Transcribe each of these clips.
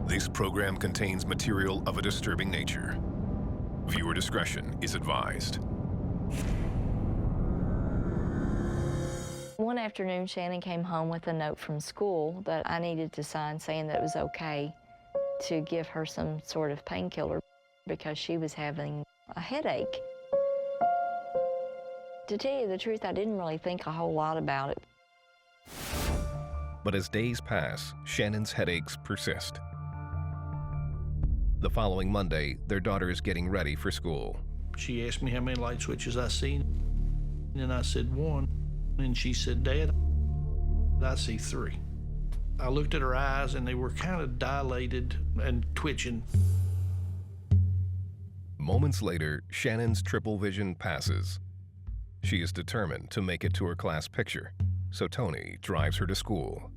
This program contains material of a disturbing nature. Viewer discretion is advised. One afternoon, Shannon came home with a note from school that I needed to sign saying that it was okay to give her some sort of painkiller because she was having a headache. To tell you the truth, I didn't really think a whole lot about it. But as days pass, Shannon's headaches persist. The following Monday, their daughter is getting ready for school. She asked me how many light switches I seen, and I said 1. And she said, "Dad, I see 3. I looked at her eyes, and they were kind of dilated and twitching. Moments later, Shannon's triple vision passes. She is determined to make it to her class picture, so Tony drives her to school.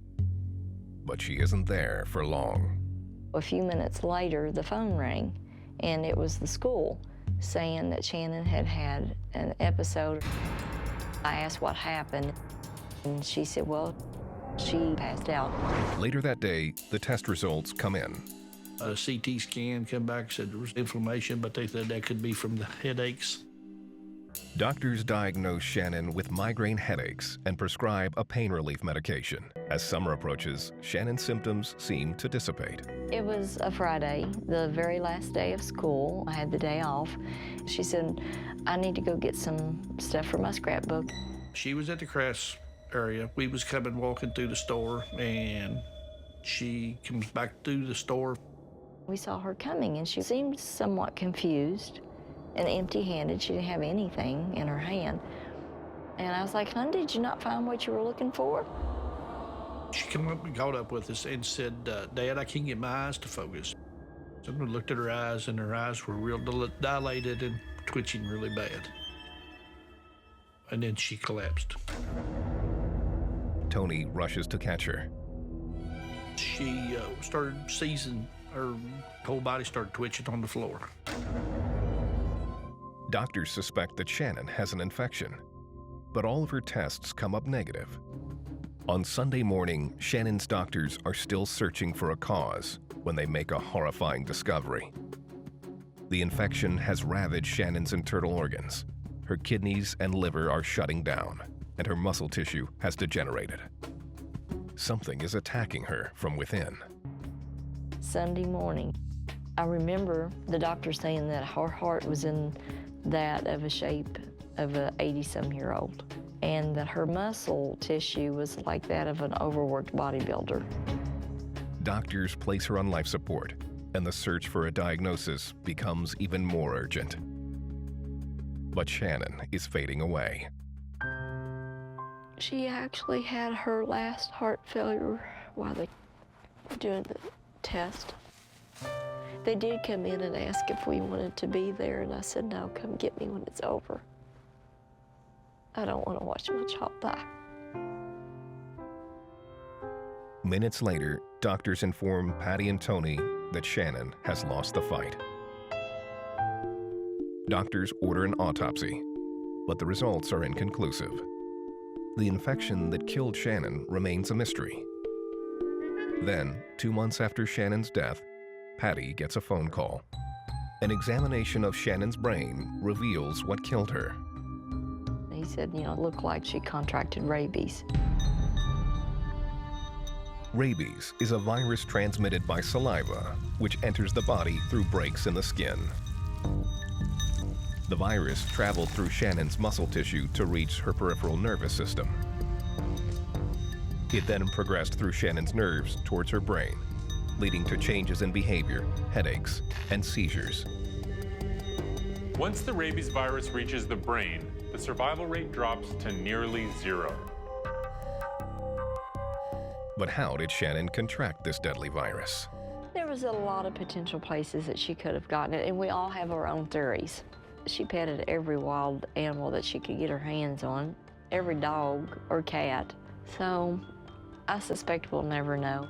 But she isn't there for long. A few minutes later, the phone rang, and it was the school saying that Shannon had had an episode. I asked what happened, and she said, well, she passed out. Later that day, the test results come in. A CT scan came back, said there was inflammation, but they said that could be from the headaches. Doctors diagnose Shannon with migraine headaches and prescribe a pain relief medication. As summer approaches, Shannon's symptoms seem to dissipate. It was a Friday, the very last day of school. I had the day off. She said, I need to go get some stuff for my scrapbook. She was at the crafts area. We was walking through the store, and she comes back through the store. We saw her coming, and she seemed somewhat confused and empty-handed. She didn't have anything in her hand. And I was like, hon, did you not find what you were looking for? She came up and caught up with us and said, Dad, I can't get my eyes to focus. So I looked at her eyes, and her eyes were real dilated and twitching really bad. And then she collapsed. Tony rushes to catch her. She started seizing. Her whole body started twitching on the floor. Doctors suspect that Shannon has an infection, but all of her tests come up negative. On Sunday morning, Shannon's doctors are still searching for a cause when they make a horrifying discovery. The infection has ravaged Shannon's internal organs. Her kidneys and liver are shutting down, and her muscle tissue has degenerated. Something is attacking her from within. Sunday morning, I remember the doctor saying that her heart was in that of a shape of an 80-some-year-old, and that her muscle tissue was like that of an overworked bodybuilder. Doctors place her on life support, and the search for a diagnosis becomes even more urgent. But Shannon is fading away. She actually had her last heart failure while they were doing the test. They did come in and ask if we wanted to be there, and I said, no, come get me when it's over. I don't want to watch my child die. Minutes later, doctors inform Patty and Tony that Shannon has lost the fight. Doctors order an autopsy, but the results are inconclusive. The infection that killed Shannon remains a mystery. Then, 2 months after Shannon's death, Patty gets a phone call. An examination of Shannon's brain reveals what killed her. He said, it looked like she contracted rabies. Rabies is a virus transmitted by saliva, which enters the body through breaks in the skin. The virus traveled through Shannon's muscle tissue to reach her peripheral nervous system. It then progressed through Shannon's nerves towards her brain, leading to changes in behavior, headaches, and seizures. Once the rabies virus reaches the brain, the survival rate drops to nearly 0. But how did Shannon contract this deadly virus? There was a lot of potential places that she could have gotten it, and we all have our own theories. She petted every wild animal that she could get her hands on, every dog or cat. So I suspect we'll never know.